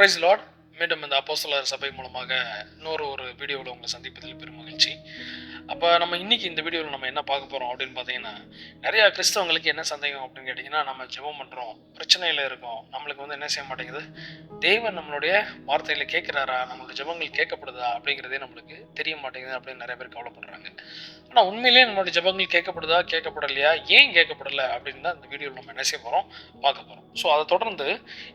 Price Lord. மீண்டும் இந்த அப்போஸ்தலர் சபை மூலமாக இன்னொரு வீடியோவில் உங்களை சந்திப்பதில் பெரும் மகிழ்ச்சி. அப்போ நம்ம இன்னைக்கு இந்த வீடியோவில் நம்ம என்ன பார்க்க போகிறோம் அப்படின்னு பார்த்தீங்கன்னா, நிறையா கிறிஸ்தவங்களுக்கு என்ன சந்தேகம் அப்படின்னு கேட்டிங்கன்னா, நம்ம ஜெபம் பண்ணுறோம், பிரச்சனையில் இருக்கோம், நம்மளுக்கு என்ன செய்ய மாட்டேங்குது, தேவன் நம்மளுடைய வார்த்தையில் கேட்குறாரா, நம்மளுடைய ஜெபங்கள் கேட்கப்படுதா அப்படிங்கிறதே நம்மளுக்கு தெரிய மாட்டேங்குது அப்படின்னு நிறைய பேர் கவலைப்படுறாங்க. ஆனால் உண்மையிலேயே நம்மளுடைய ஜெபங்கள் கேட்கப்படுதா கேட்கப்படலையா, ஏன் கேட்கப்படலை அப்படின்னு தான் இந்த வீடியோவில் நம்ம என்ன செய்ய போகிறோம், பார்க்க போகிறோம். ஸோ அதை தொடர்ந்து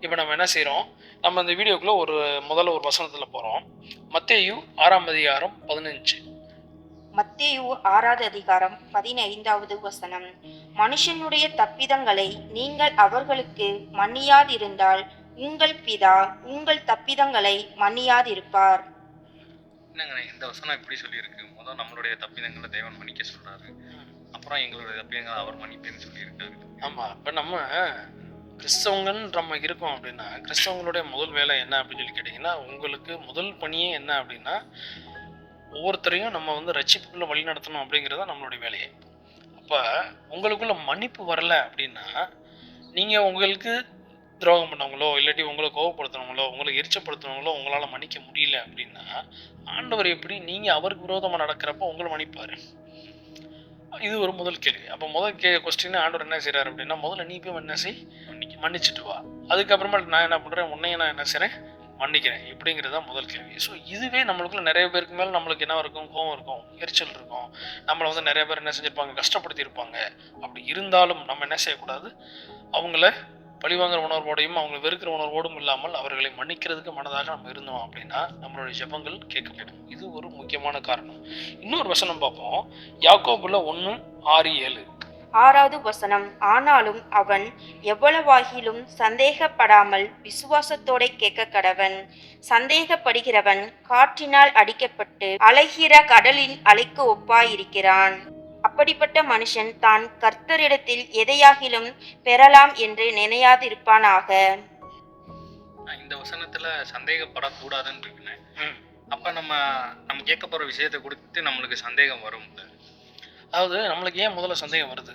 இப்போ நம்ம என்ன செய்கிறோம், நம்ம இந்த வீடியோக்குள்ளே முதல்ல ஒரு வசனத்தில் போகிறோம். மத்தேயு 6:15. மத்தேயு 6:15 வசனம். மனுஷனுடைய தப்பிதங்களை நீங்கள் அவர்களுக்கு மன்னியாதிருந்தால் உங்கள் பிதா உங்கள் தப்பிதங்களை மன்னியாதிருப்பார். என்னங்க இந்த வசனம் எப்படி சொல்லியிருக்கு? முதல் நம்மளுடைய தப்பிதங்களை தேவன் மன்னிக்க சொல்றாரு, அப்புறம் எங்களுடைய தப்பிதங்களை அவர் மன்னிப்பேன்னு சொல்லியிருக்காரு. ஆமாம், இப்போ நம்ம கிறிஸ்தவங்கன்னு நம்ம இருக்கோம் அப்படின்னா, கிறிஸ்தவங்களுடைய முதல் வேலை என்ன அப்படின்னு சொல்லி கேட்டிங்கன்னா, உங்களுக்கு முதல் பணியே என்ன அப்படின்னா, ஒவ்வொருத்தரையும் நம்ம ரட்சிப்புக்குள்ளே வழி நடத்தணும் அப்படிங்கிறத நம்மளுடைய வேலையே. அப்போ உங்களுக்குள்ள மன்னிப்பு வரலை அப்படின்னா, நீங்கள் உங்களுக்கு துரோகம் பண்ணவங்களோ இல்லாட்டி உங்களை கோவப்படுத்துனவங்களோ உங்களை எரிச்சப்படுத்துனவங்களோ உங்களால் மன்னிக்க முடியல அப்படின்னா, ஆண்டவர் எப்படி நீங்கள் அவருக்கு விரோதமாக நடக்கிறப்ப உங்களை மன்னிப்பார்? இது ஒரு முதல் கேள்வி. அப்போ முதல் கொஸ்டின் ஆண்டவர் என்ன செய்கிறார் அப்படின்னா, முதல்ல நீ போய் என்ன செய், மன்னிச்சுட்டு வா, அதுக்கப்புறமா நான் என்ன பண்ணுறேன், உன்னையும் நான் என்ன செய்கிறேன், மன்னிக்கிறேன், இப்படிங்கிறது தான் முதல் கேள்வி. ஸோ இதுவே நம்மளுக்குள்ள நிறைய பேருக்கு மேலே நம்மளுக்கு என்ன இருக்கும், கோவம் இருக்கும், எரிச்சல் இருக்கும், நம்மளை நிறைய பேர் என்ன செஞ்சுருப்பாங்க, கஷ்டப்படுத்தியிருப்பாங்க. அப்படி இருந்தாலும் நம்ம என்ன செய்யக்கூடாது, அவங்கள பழிவாங்கிற உணர்வோடையும் அவங்க வெறுக்கிற உணர்வோடும் இல்லாமல் அவர்களை மன்னிக்கிறதுக்கு மனதாக நம்ம இருந்தோம் அப்படின்னா நம்மளுடைய ஜெபங்கள் கேட்கப்படும். இது ஒரு முக்கியமான காரணம். இன்னொரு வசனம் பார்ப்போம், யாக்கோபுல 1:6-7. 6வது வசனம். ஆனாலும் அவன் எவ்வளவாகிலும் சந்தேகப்படாமல் விசுவாசத்தோட கேட்க கடவன். சந்தேகப்படுகிறவன் காற்றினால் அடிக்கப்பட்டு அலைகிற கடலின் அலைக்கு ஒப்பாயிருக்கிறான். அப்படிப்பட்ட மனுஷன் தான் கர்த்தரிடத்தில் எதையாகிலும் பெறலாம் என்று நினையாதிருப்பானாக. இந்த வசனத்துல சந்தேகப்படக்கூடாதுன்னு இருக்குன்னு, அப்ப நம்ம கேட்க போற விஷயத்தை கொடுத்து நம்மளுக்கு சந்தேகம் வரும். அதாவது நம்மளுக்கு ஏன் முதல்ல சந்தேகம் வருது,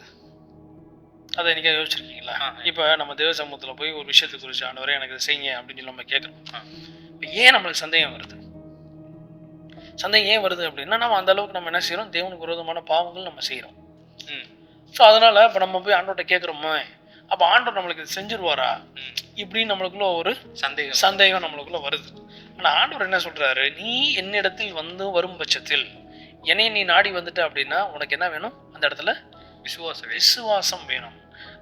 அதை இன்னைக்கு யோசிச்சிருக்கீங்களா? இப்போ நம்ம தேவ சமூகத்தில் போய் ஒரு விஷயத்தை குறித்து ஆண்டவரே எனக்கு இதை செய்யுங்க அப்படின்னு சொல்லி நம்ம கேட்குறோம். இப்போ ஏன் நம்மளுக்கு சந்தேகம் வருது? சந்தேகம் ஏன் வருது அப்படின்னா, நம்ம அந்த அளவுக்கு நம்ம என்ன செய்யறோம், தேவனுக்கு விரோதமான பாவங்கள் நம்ம செய்யறோம். ஸோ அதனால இப்போ நம்ம போய் ஆண்டவர்கிட்ட கேட்குறோமே, அப்போ ஆண்டவர் நம்மளுக்கு இது செஞ்சிருவாரா இப்படின்னு நம்மளுக்குள்ள ஒரு சந்தேகம் நம்மளுக்குள்ள வருது. ஆனால் ஆண்டவர் என்ன சொல்றாரு, நீ என்னிடத்தில் வரும் பட்சத்தில் என்னை நீ நாடி வந்துட்ட அப்படின்னா உனக்கு என்ன வேணும், அந்த இடத்துல விசுவாசம் வேணும்.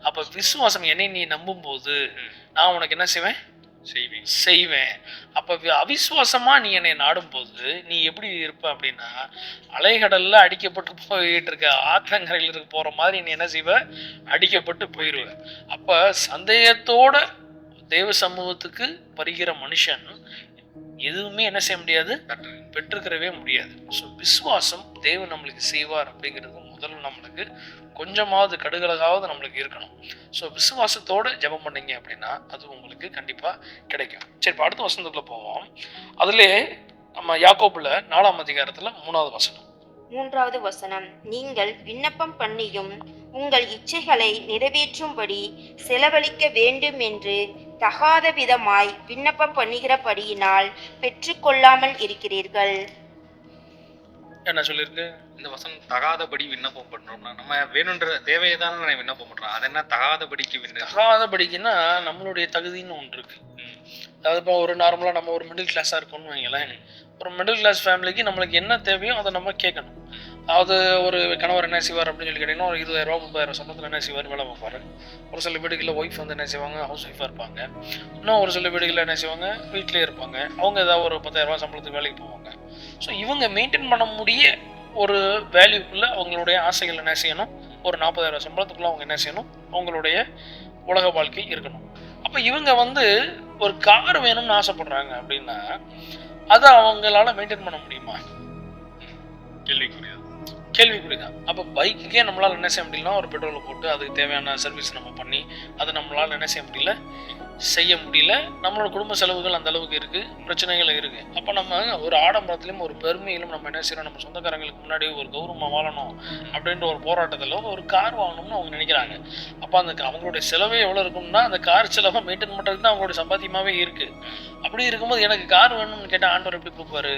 அப்போ விசுவாசம், என்னை நீ நம்பும் போது நான் உனக்கு என்ன செய்வேன். அப்ப அவிசுவாசமா நீ என்னை நாடும் போது நீ எப்படி இருப்ப அப்படின்னா, அலைகடல்ல அடிக்கப்பட்டு போயிட்டு இருக்க ஆற்றங்கரையில போற மாதிரி நீ என்ன செய்வ, அடிக்கப்பட்டு போயிடுவ. அப்ப சந்தேகத்தோட தேவ சமூகத்துக்கு வருகிற மனுஷன் எதுவுமே என்ன செய்ய முடியாது, பெற்றுக்கிறவே முடியாது. ஸோ விசுவாசம் தேவன் நம்மளுக்கு செய்வார் அப்படிங்கிறது முதல்ல நம்மளுக்கு கொஞ்சமாவது கடுகலகாவது நம்மளுக்கு இருக்கணும். ஸோ விசுவாசத்தோடு ஜெபம் பண்ணீங்க அப்படின்னா அது உங்களுக்கு கண்டிப்பாக கிடைக்கும். சரி, இப்போ அடுத்த வசனத்துக்குள்ள போவோம். அதிலே நம்ம யாக்கோபுல 4:3 3வது வசனம். 3வது வசனம். நீங்கள் விண்ணப்பம் பண்ணியும் உங்கள் இச்சைகளை நிறைவேற்றும்படி செலவழிக்க வேண்டும் என்று தகாத விதமாய் விண்ணப்பம் பண்ணுகிறபடியினால் பெற்றுக்கொள்ளாமல் இருக்கிறீர்கள். என்ன சொல்லியிருக்கு இந்த வசனம்? தகாதபடி விண்ணப்பம் பண்றோம்னா நம்ம வேணுன்ற தேவையை தானே விண்ணப்பம் பண்றோம். அது என்ன தகாதபடிக்கு தகாதபடிக்குன்னா நம்மளுடைய தகுதின்னு ஒன்று இருக்கு. அதாவது இப்போ ஒரு நார்மலாக நம்ம ஒரு மிடில் கிளாஸாக இருக்கோம்னு வைங்களேன், ஒரு மிடில் கிளாஸ் ஃபேமிலிக்கு நம்மளுக்கு என்ன தேவையோ அதை நம்ம கேட்கணும். அதாவது ஒரு கணவர் என்ன செய்வார் அப்படின்னு சொல்லி கேட்டிங்கன்னா, ஒரு 20,000 30,000 சம்பளத்தில் என்ன செய்வார், வேலை பார்ப்பார். ஒரு சில வீடுகளில் ஒய்ஃப் என்ன செய்வாங்க, ஹவுஸ் ஒய்ஃபாக இருப்பாங்க. இன்னும் ஒரு சில வீடுகளில் என்ன செய்வாங்க, வீட்டிலே இருப்பாங்க. அவங்க ஏதாவது ஒரு 10,000 சம்பளத்துக்கு வேலைக்கு போவாங்க. ஸோ இவங்க மெயின்டைன் பண்ண முடிய ஒரு வேல்யூக்குள்ளே அவங்களுடைய ஆசைகள் என்ன செய்யணும், ஒரு 40,000 சம்பளத்துக்குள்ளே அவங்க என்ன செய்யணும், அவங்களுடைய உலக வாழ்க்கை இருக்கணும். அப்போ இவங்க ஒரு கார் வேணும்னு ஆசைப்படுறாங்க அப்படின்னா அதை அவங்களால மெயின்டைன் பண்ண முடியுமா? கேள்விக்குறிதான். அப்போ பைக்குக்கே நம்மளால் என்ன செய்ய முடியலனா ஒரு பெட்ரோலை போட்டு அதுக்கு தேவையான சர்வீஸ் நம்ம பண்ணி அதை நம்மளால் என்ன செய்ய முடியல. நம்மளோட குடும்ப செலவுகள் அந்த அளவுக்கு இருக்குது, பிரச்சனைகள் இருக்குது. அப்போ நம்ம ஒரு ஆடம்பரத்துலையும் ஒரு பெருமையிலும் நம்ம என்ன செய்யறோம், நம்ம சொந்தக்காரங்களுக்கு முன்னாடி ஒரு கௌரவமாக வாழணும் அப்படின்ற ஒரு போராட்டத்தில் ஒரு கார் வாங்கணும்னு அவங்க நினைக்கிறாங்க. அப்போ அந்த அவங்களுடைய செலவே எவ்வளோ இருக்கும்னா அந்த கார் செலவை மெயின்டைன் பண்ணுறதுக்கு தான் அவங்களுடைய சம்பாத்தியமாகவே இருக்குது. அப்படி இருக்கும்போது எனக்கு கார் வேணும்னு கேட்டால் ஆண்டவர் எப்படி கொடுப்பாரு?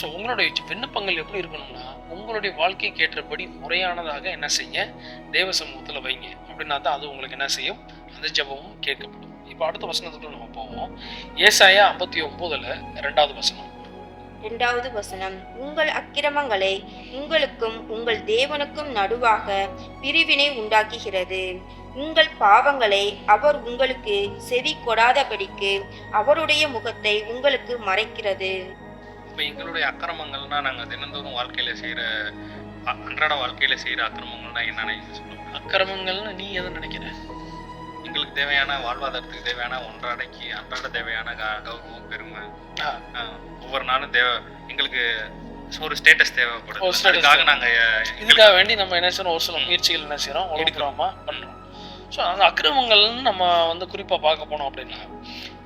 ஸோ உங்களுடைய விண்ணப்பங்கள் எப்படி இருக்கணும்னா உங்களுடைய வாழ்க்கைக்கு ஏற்றபடி முறையானதாக என்ன செய்ய தேவ சமூகத்தில் வைங்க. அப்படின்னா தான் அது உங்களுக்கு என்ன செய்யும், அந்த ஜெபமும் கேட்கப்படும். இப்போ அடுத்த வசனத்துக்குள்ள நம்ம போவோம். ஏசாயா 59:2வது வசனம். 2வது வசனம், உங்கள் அக்கிரமங்களை உங்களுக்கும் உங்கள் தேவனுக்கும் நடுவாக பிரிவினை உண்டாக்குகிறது. உங்கள் பாவங்களை அவர் உங்களுக்கு செவி கொடாதபடிக்கு அவருடைய முகத்தை உங்களுக்கு மறைக்கிறது. இப்போ எங்களுடைய அக்கிரமங்கள்னா நாங்கள் தினந்தோறும் வாழ்க்கையில் செய்கிற அன்றாட வாழ்க்கையில் செய்கிற அக்கிரமங்கள்னா என்னென்ன சொல்லுவோம்? அக்கிரமங்கள்னு நீ எதை நினைக்கிற? எங்களுக்கு தேவையான வாழ்வாதாரத்துக்கு தேவையான அன்றாட தேவையான கௌரவம், பெருமை, ஒவ்வொரு நாளும் எங்களுக்கு ஒரு ஸ்டேட்டஸ் தேவைப்படுது. அதுக்காக நாங்கள் இதுக்காக வேண்டி நம்ம என்ன செய்யறோம், ஒரு சில முயற்சிகள் என்ன செய்யறோம், எடுக்கிறோமா பண்ணுறோம். ஸோ அந்த அக்கிரமங்கள்னு நம்ம குறிப்பாக பார்க்க போனோம் அப்படின்னா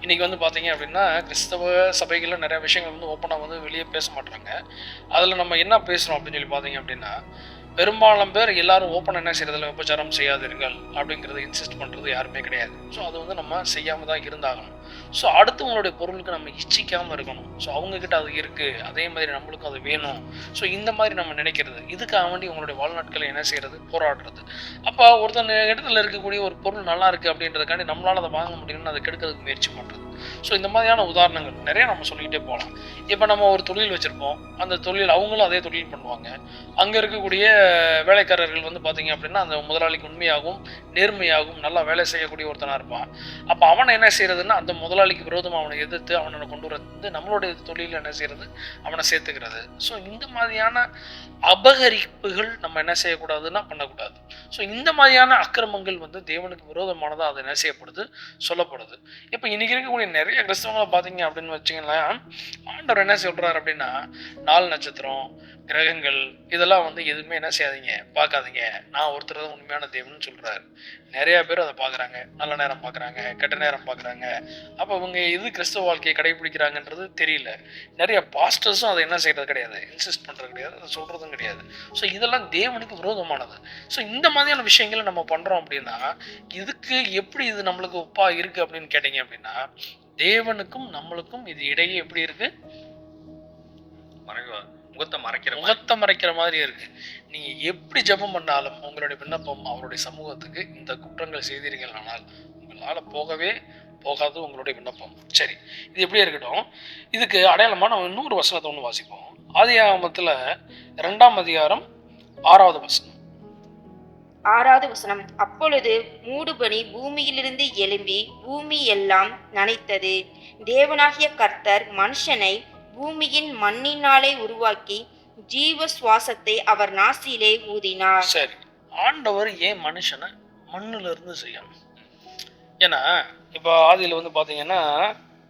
இன்றைக்கி பார்த்தீங்க அப்படின்னா கிறிஸ்தவ சபைகளில் நிறைய விஷயங்கள் ஓப்பனாக வெளியே பேச மாட்டாங்க. அதில் நம்ம என்ன பேசுகிறோம் அப்படின்னு சொல்லி பார்த்தீங்க அப்படின்னா பெரும்பாலும் பேர் எல்லாரும் ஓப்பன் என்ன செய்யறதில்ல, விபச்சாரம் செய்யாதீர்கள் அப்படிங்கிறத இன்சிஸ்ட் பண்ணுறது யாருமே கிடையாது. ஸோ அது நம்ம செய்யாமல் தான் இருந்தாகணும். ஸோ அடுத்தவங்களுடைய பொருளுக்கு நம்ம இச்சிக்காமல் இருக்கணும். ஸோ அவங்கக்கிட்ட அது இருக்குது, அதே மாதிரி நம்மளுக்கும் அது வேணும். ஸோ இந்த மாதிரி நம்ம நினைக்கிறது, இதுக்காக வேண்டி உங்களுடைய வாழ்நாட்களை என்ன செய்கிறது, போராடுறது. அப்போ ஒருத்தன் இடத்துல இருக்கக்கூடிய ஒரு பொருள் நல்லா இருக்குது அப்படின்றதுக்காண்டி நம்மளால் அதை வாங்க முடியும்னு அதை கெடுக்கிறதுக்கு முயற்சி பண்ணுறது. ஸோ இந்த மாதிரியான உதாரணங்கள் நிறைய நம்ம சொல்லிக்கிட்டே போகலாம். இப்போ நம்ம ஒரு தொழில் வச்சுருப்போம், அந்த தொழில் அவங்களும் அதே தொழில் பண்ணுவாங்க. அங்கே இருக்கக்கூடிய வேலைக்காரர்கள் பார்த்தீங்க அப்படின்னா அந்த முதலாளிக்கு உண்மையாகவும் நேர்மையாகவும் நல்லா வேலை செய்யக்கூடிய ஒருத்தனாக இருப்பான். அப்போ அவனை என்ன செய்யறதுன்னா அந்த முதலாளிக்கு விரோதமாக அவனை எதிர்த்து அவனை கொண்டு வரது நம்மளுடைய தொழிலில் என்ன செய்யறது, அவனை சேர்த்துக்கிறது. ஸோ இந்த மாதிரியான அபகரிப்புகள் நம்ம என்ன செய்யக்கூடாதுன்னா பண்ணக்கூடாது. ஸோ இந்த மாதிரியான அக்கிரமங்கள் தேவனுக்கு விரோதமானதாக அது என்ன செய்யப்படுது, சொல்லப்படுது. இப்போ இன்னைக்கு இருக்கக்கூடிய நிறைய கிறிஸ்தவங்களை பார்த்தீங்க அப்படின்னு வச்சுங்களேன், ஆண்டவர் என்ன சொல்றாரு அப்படின்னா 4 நட்சத்திரம் கிரகங்கள் இதெல்லாம் எதுவுமே என்ன செய்யாதீங்க, பார்க்காதீங்க, நான் ஒருத்தர் தான் உண்மையான தேவன்னு சொல்றாரு. நிறைய பேர் அதை பார்க்குறாங்க, நல்ல நேரம் பார்க்குறாங்க, கெட்ட நேரம் பார்க்குறாங்க. அப்போ அவங்க எது கிறிஸ்தவ வாழ்க்கையை கடைபிடிக்கிறாங்கன்றது தெரியல. நிறைய பாஸ்டர்ஸும் அதை என்ன செய்யறது கிடையாது, இன்சிஸ்ட் பண்ணுறது கிடையாது, அதை சொல்கிறதும் கிடையாது. ஸோ இதெல்லாம் தேவனுக்கு விரோதமானது. ஸோ இந்த மாதிரியான விஷயங்களை நம்ம பண்ணுறோம் அப்படின்னா இதுக்கு எப்படி இது நம்மளுக்கு ஒப்பாக இருக்குது அப்படின்னு கேட்டிங்க அப்படின்னா தேவனுக்கும் நம்மளுக்கும் இது இடையே எப்படி இருக்குது, முகத்தை மறைக்கிற மாதிரி இருக்கு. நீங்க எப்படி ஜெபம் பண்ணாலும் உங்களுடைய விண்ணப்பம் அவருடைய சமூகத்துக்கு இந்த குற்றங்கள் செய்தீர்களானால் உங்களால போகவே போகாது உங்களுடைய விண்ணப்பம். சரி, இது எப்படியே இருக்கட்டும். இதுக்கு அடையாளமா நம்ம இன்னொரு வசனத்தை ஒன்று வாசிப்போம். ஆதியாகமத்துல 2ஆம் அதிகாரம் 6வது வசனம். 6வது வசனம், அப்பொழுது மூடுபனி பூமியிலிருந்து எழும்பி பூமி எல்லாம் நனைத்தது. தேவனாகிய கர்த்தர் மனுஷனை பூமியின் மண்ணினாலே உருவாக்கி ஜீவ சுவாசத்தை அவர் நாசியிலே ஊதினார். சரி, ஆண்டவர் ஏன் மனுஷனை மண்ணுல இருந்து செய்யணும்? ஏன்னா இப்போ ஆதியில பாத்தீங்கன்னா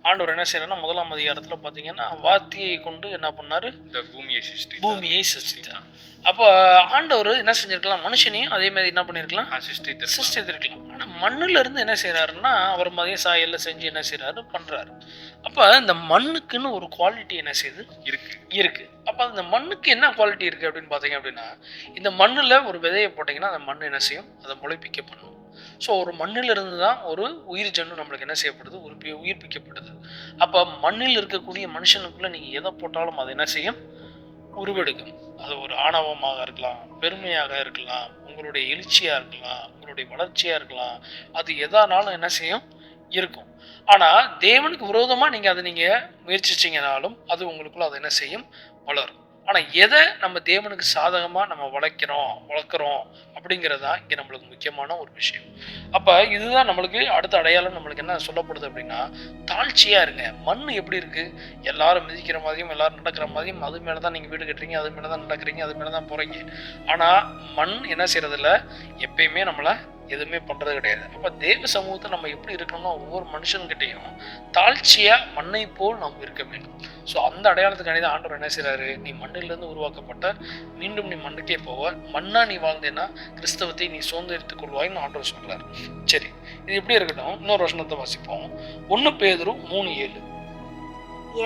ஆண்டவர் என்ன செய்யறா, 1ஆம் அதிகாரத்துல பாத்தீங்கன்னா வார்த்தையை கொண்டு என்ன பண்ணாரு, இந்த பூமியை சிருஷ்டித்தார். அப்போ ஆண்டவர் என்ன செஞ்சிருக்கலாம், மனுஷனையும் அதே மாதிரி என்ன பண்ணிருக்கலாம், சிருஷ்டித்திருக்கலாம். ஆனா மண்ணுல இருந்து என்ன செய்யறாருன்னா அவர் மாதிரியே சாயல்ல செஞ்சு என்ன செய்யறாரு, பண்றாரு. அப்ப இந்த மண்ணுக்குன்னு ஒரு குவாலிட்டி என்ன செய்யுது, இருக்கு. அப்ப அந்த மண்ணுக்கு என்ன குவாலிட்டி இருக்கு அப்படின்னு பாத்தீங்க அப்படின்னா இந்த மண்ணுல ஒரு விதையை போட்டீங்கன்னா அந்த மண் என்ன செய்யும், அதை முளைப்பிக்க பண்ணும். ஸோ ஒரு மண்ணில் இருந்து தான் ஒரு உயிர் ஜன்னு நம்மளுக்கு என்ன செய்யப்படுது, உயிர்ப்பிக்கப்படுது. அப்போ மண்ணில் இருக்கக்கூடிய மனுஷனுக்குள்ள நீங்கள் எதை போட்டாலும் அது என்ன செய்யும், உருவெடுக்கும். அது ஒரு ஆணவமாக இருக்கலாம், பெருமையாக இருக்கலாம், உங்களுடைய எழுச்சியாக இருக்கலாம், உங்களுடைய வளர்ச்சியாக இருக்கலாம், அது எதானாலும் என்ன செய்யும், இருக்கும். ஆனால் தேவனுக்கு விரோதமாக நீங்கள் அதை நீங்கள் முயற்சிச்சிங்கனாலும் அது உங்களுக்குள்ள அது என்ன செய்யும், வளரும். ஆனால் எதை நம்ம தேவனுக்கு சாதகமாக நம்ம வளர்க்குறோம் அப்படிங்கிறது தான் இங்கே நம்மளுக்கு முக்கியமான ஒரு விஷயம். அப்போ இதுதான் நம்மளுக்கு அடுத்த அடையாளம். நம்மளுக்கு என்ன சொல்லப்படுது அப்படின்னா தாழ்ச்சியாக இருங்க. மண் எப்படி இருக்குது, எல்லாரும் மிதிக்கிற மாதிரியும் எல்லாரும் நடக்கிற மாதிரியும் அது மேலே தான் நீங்கள் வீடு கட்டுறீங்க, அது மேலே தான் நடக்கிறீங்க, அது மேலே தான் போகிறீங்க. ஆனால் மண் என்ன செய்யறதில்ல, எப்பயுமே நம்மளை எதுவுமே பண்றது கிடையாது. அப்ப தேவ சமூகத்தை நம்ம எப்படி இருக்கணும்னா ஒவ்வொரு மனுஷன்கிட்டையும் தாழ்ச்சியா மண்ணை போல் நாம் இருக்க வேண்டும். ஸோ அந்த அடையாளத்துக்காண்டி தான் ஆண்டவர் என்ன செய்றாரு, நீ மண்ணிலிருந்து உருவாக்கப்பட்ட, மீண்டும் நீ மண்ணுக்கே போவ, மண்ணா நீ வாழ்ந்தேன்னா கிறிஸ்தவத்தை நீ சுதந்திரித்துக் கொள்வாய்ன்னு ஆண்டவர் சொல்றாரு. சரி, இது எப்படி இருக்கட்டும், இன்னொரு வசனத்தை வாசிப்போம். 1 பேதுரு 3:7.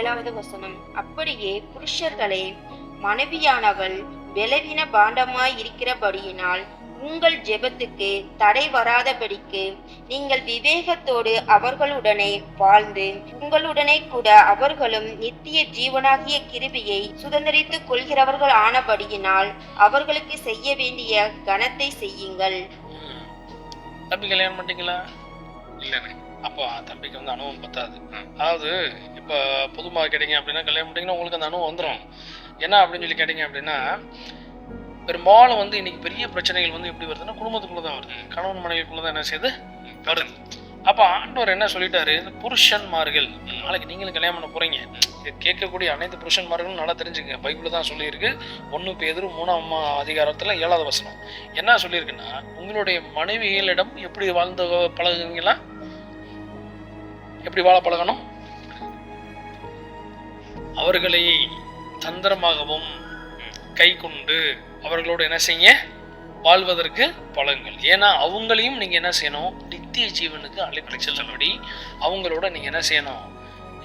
7வது வசனம். அப்படியே புருஷர்களே, மனைவியானவள் பலவீன பாண்டமாய் இருக்கிறபடியினால் உங்கள் ஜெபத்துக்கு தடை வராதபடிக்கு நீங்கள் விவேகத்தோடு அவர்களுடனே வாழ்ந்து உங்களுடனே கூட அவர்களும் நித்திய ஜீவனாகிய கிருபையை சுதந்திரித்துக் கொள்கிறவர்கள் ஆனபடியினால் அவர்களுக்கு செய்ய வேண்டிய கனத்தை செய்யுங்கள். தம்பி கல்யாணம் பண்ணிட்டீங்களா? இல்லைண்ணே. அப்போ தம்பிக்கு வந்து அனுபவம் பத்தாது. அதாவது இப்போ பொதுமாக கேட்டீங்க அப்படின்னா, கல்யாணம் பண்ணிட்டீங்கன்னா உங்களுக்கு அந்த அனுபவம் வந்துடும். என்ன அப்படின்னு சொல்லி கேட்டீங்க அப்படின்னா, பெரும்பாலும் வந்து இன்னைக்கு பெரிய பிரச்சனைகள் வந்து எப்படி வருதுன்னா குடும்பத்துக்குள்ள தான் வருது, கணவன் மனைவிக்குள்ள தான் என்ன செய்யுது வருது. அப்போ ஆண்டவர் என்ன சொல்லிட்டாரு, இந்த புருஷன்மார்கள், நாளைக்கு நீங்களும் கல்யாணம் பண்ண போறீங்க, கேட்கக்கூடிய அனைத்து புருஷன்மார்களும் நல்லா தெரிஞ்சுங்க. பைபிள் தான் சொல்லியிருக்கு. 1 பேதுரு 3ஆம் அதிகாரத்துல 7வது வசனம் என்ன சொல்லியிருக்குன்னா, உங்களுடைய மனைவிகளிடம் எப்படி வாழ்ந்து பழகுவீங்களா, எப்படி வாழ பழகணும், அவர்களை தந்திரமாகவும் கை கொண்டு அவர்களோடு என்ன செய்ய வாழ்வதற்கு பழகுங்கள். ஏன்னா அவங்களையும் நீங்க என்ன செய்யணும், நித்திய ஜீவனுக்கு அழைத்து செல்லும்படி அவங்களோட நீங்க என்ன செய்யணும்,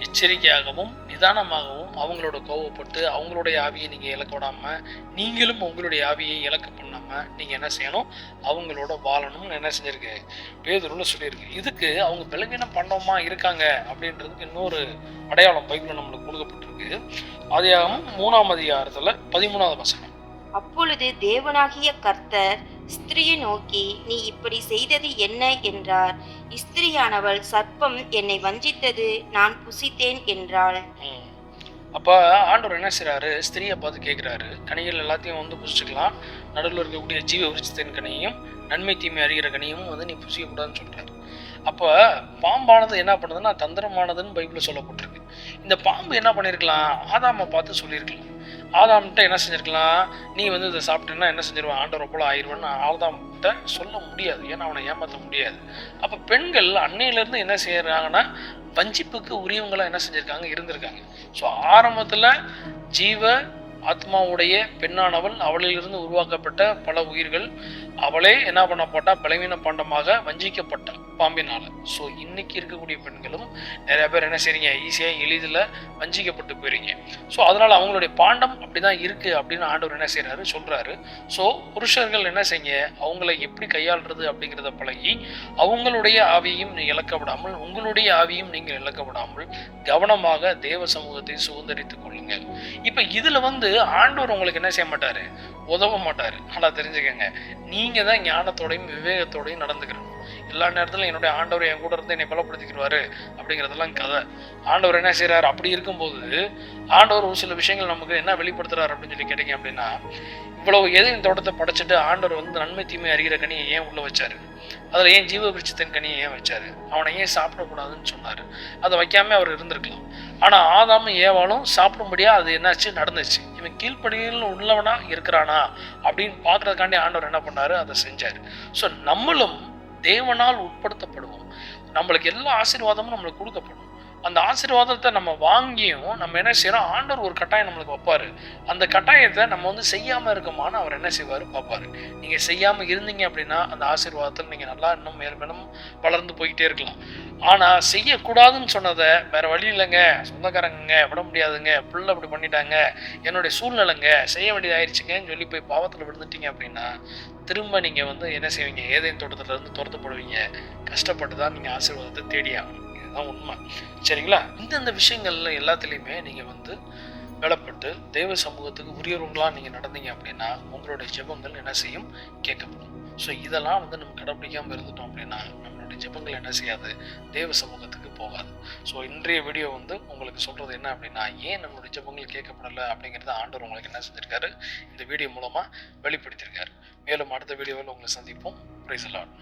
எச்சரிக்கையாகவும் நிதானமாகவும் அவங்களோட கோவப்பட்டு அவங்களுடைய ஆவியை நீங்க இழக்க விடாம, நீங்களும் உங்களுடைய ஆவியை இழக்க பண்ணாம நீங்க என்ன செய்யணும், அவங்களோட வாழணும்னு என்ன செஞ்சிருக்கு பேதுருல சொல்லியிருக்கு. இதுக்கு அவங்க பலவீனம் பண்ணோமா இருக்காங்க அப்படின்றதுக்கு இன்னொரு அடையாளம் பைபிள்ல நம்மளுக்கு கொடுக்கப்பட்டிருக்கு. ஆதியாகமம் 3ஆம் அதிகாரத்துல 13வது வசனம். அப்பொழுது தேவனாகிய கர்த்தர் ஸ்திரியை நோக்கி, நீ இப்படி செய்தது என்ன என்றார். ஸ்திரியானவள், சர்ப்பம் என்னை வஞ்சித்தது, நான் புசித்தேன் என்றாள். அப்ப ஆண்டவர் என்ன செய்றாரு, ஸ்திரியை பார்த்து கேட்கிறாரு, கனிகள் எல்லாத்தையும் வந்து புசிச்சுக்கலாம், நடுவில் இருக்கக்கூடிய ஜீவ விருட்சத்தின் கனியும் நன்மை தீமை அறிகிற கனியும் வந்து நீ புசிக்கக்கூடாதுன்னு சொல்றாரு. அப்ப பாம்பானது என்ன பண்ணுதுன்னா தந்திரமானதுன்னு பைபிள்ல சொல்லப்பட்டிருக்கு. இந்த பாம்பு என்ன பண்ணிருக்கலாம், ஆதாமை பார்த்து சொல்லியிருக்கலாம். ஆதாம்கிட்ட என்ன செஞ்சிருக்கலாம், நீ வந்து இதை சாப்பிட்டேன்னா என்ன செஞ்சிருவான், ஆண்டவரை போல ஆயிடுவேன்னு ஆதாம்கிட்ட சொல்ல முடியாது. ஏன்னா அவனை ஏமாற்ற முடியாது. அப்ப பெண்கள் அன்னையிலிருந்து என்ன செய்யறாங்கன்னா வஞ்சிப்புக்கு உரியவங்களா என்ன செஞ்சிருக்காங்க, இருந்திருக்காங்க. ஸோ ஆரம்பத்துல ஜீவ ஆத்மாவுடைய பெண்ணானவள், அவளிலிருந்து உருவாக்கப்பட்ட பல உயிர்கள், அவளே என்ன பண்ணப்பட்டா, பலவீன பாண்டமாக வஞ்சிக்கப்பட்ட பாம்பினால. ஸோ இன்னைக்கு இருக்கக்கூடிய பெண்களும் நிறைய பேர் என்ன செய்றீங்க, ஈஸியாக எளிதில் வஞ்சிக்கப்பட்டு போயிருங்க. ஸோ அதனால அவங்களுடைய பாண்டம் அப்படிதான் இருக்கு அப்படின்னு ஆண்டவர் என்ன செய்யறாரு சொல்றாரு. ஸோ புருஷர்கள் என்ன செய்ய, அவங்களை எப்படி கையாளுறது அப்படிங்கிறத பழகி அவங்களுடைய ஆவியையும் நீ இழக்க விடாமல், உங்களுடைய ஆவியும் நீங்கள் இழக்க விடாமல் கவனமாக தேவ சமூகத்தை சுதந்திரித்துக் கொள்ளுங்கள். இப்ப இதுல வந்து ஆண்டவர் உங்களுக்கு என்ன செய்ய மாட்டாரு, உதவ மாட்டாரு. நல்லா தெரிஞ்சுக்கங்க, நீங்க தான் ஞானத்தோடையும் விவேகத்தோடையும் நடந்துக்கிறோம். எல்லா நேரத்திலும் என்னுடைய ஆண்டவர் என் கூட இருந்து என்னை பலப்படுத்திக்கிறாரு அப்படிங்கிறதெல்லாம் கதை. ஆண்டவர் என்ன செய்யறாரு, அப்படி இருக்கும்போது ஆண்டவர் ஒரு சில விஷயங்கள் நமக்கு என்ன வெளிப்படுத்துறாரு அப்படின்னு சொல்லி கேட்டீங்க அப்படின்னா, இவ்வளவு எதிரின் தோட்டத்தை படைச்சிட்டு ஆண்டவர் வந்து நன்மை தீமை அறிகிற கனியை ஏன் உள்ள வச்சாரு, அதுல ஏன் ஜீவ விருட்சத்தின் கனியை ஏன் வச்சாரு, அவனை ஏன் சாப்பிடக்கூடாதுன்னு சொன்னாரு. அதை வைக்காம அவர் இருந்திருக்கலாம். ஆனா ஆதாமும் ஏவாளும் சாப்பிடும்படியா அது என்னாச்சு, நடந்துச்சு. இவன் கீழ்ப்படியில் உள்ளவனா இருக்கிறானா அப்படின்னு பாக்குறதுக்காண்டி ஆண்டவர் என்ன பண்ணாரு, அதை செஞ்சாரு. ஸோ நம்மளும் தேவனால் உட்படுத்தப்படுவோம். நம்மளுக்கு எல்லா ஆசீர்வாதமும் நம்மளுக்கு கொடுக்கப்படும். அந்த ஆசீர்வாதத்தை நம்ம வாங்கியும் நம்ம என்ன செய்யறோம், ஆண்டவர் ஒரு கட்டாயம் நம்மளுக்கு வைப்பாரு. அந்த கட்டாயத்தை நம்ம வந்து செய்யாம இருக்கோமான்னு அவர் என்ன செய்வாரு பார்ப்பாரு. நீங்க செய்யாம இருந்தீங்க அப்படின்னா அந்த ஆசீர்வாதத்தில் நீங்க நல்லா இன்னும் மேலும் வளர்ந்து போய்கிட்டே இருக்கலாம். ஆனா செய்யக்கூடாதுன்னு சொன்னதை வேற வழி இல்லைங்க, சொந்தக்காரங்க விட முடியாதுங்க, பிள்ளை அப்படி பண்ணிட்டாங்க, என்னுடைய சூழ்நிலைங்க, செய்ய வேண்டியது ஆயிடுச்சுங்கன்னு சொல்லி போய் பாவத்துல விழுந்துட்டீங்க அப்படின்னா திரும்ப நீங்க வந்து என்ன செய்வீங்க, ஏதேன் தோட்டத்துல இருந்து துரத்தப்படுவீங்க. கஷ்டப்பட்டு தான் நீங்க ஆசீர்வாதத்தை தேடி ஆகணும். இதுதான் உண்மை. சரிங்களா? இந்தந்த விஷயங்கள்ல எல்லாத்துலேயுமே நீங்க வந்து பலப்பட்டு தேவ சமூகத்துக்கு உரியவர்களாக நீங்கள் நடந்தீங்க அப்படின்னா உங்களுடைய ஜெபங்கள் என்ன செய்யும், கேட்கப்படும். ஸோ இதெல்லாம் வந்து நம்ம கடைப்பிடிக்காமல் இருந்துட்டோம் அப்படின்னா நம்மளுடைய ஜெபங்கள் என்ன செய்யாது, தேவ சமூகத்துக்கு போகாது. ஸோ இன்றைய வீடியோ வந்து உங்களுக்கு சொல்கிறது என்ன அப்படின்னா, ஏன் நம்மளுடைய ஜெபங்கள் கேட்கப்படலை அப்படிங்கிறத ஆண்டவர் உங்களுக்கு என்ன செஞ்சிருக்காரு, இந்த வீடியோ மூலமாக வெளிப்படுத்தியிருக்காரு. மேலும் அடுத்த வீடியோவில் உங்களை சந்திப்போம். Praise the Lord.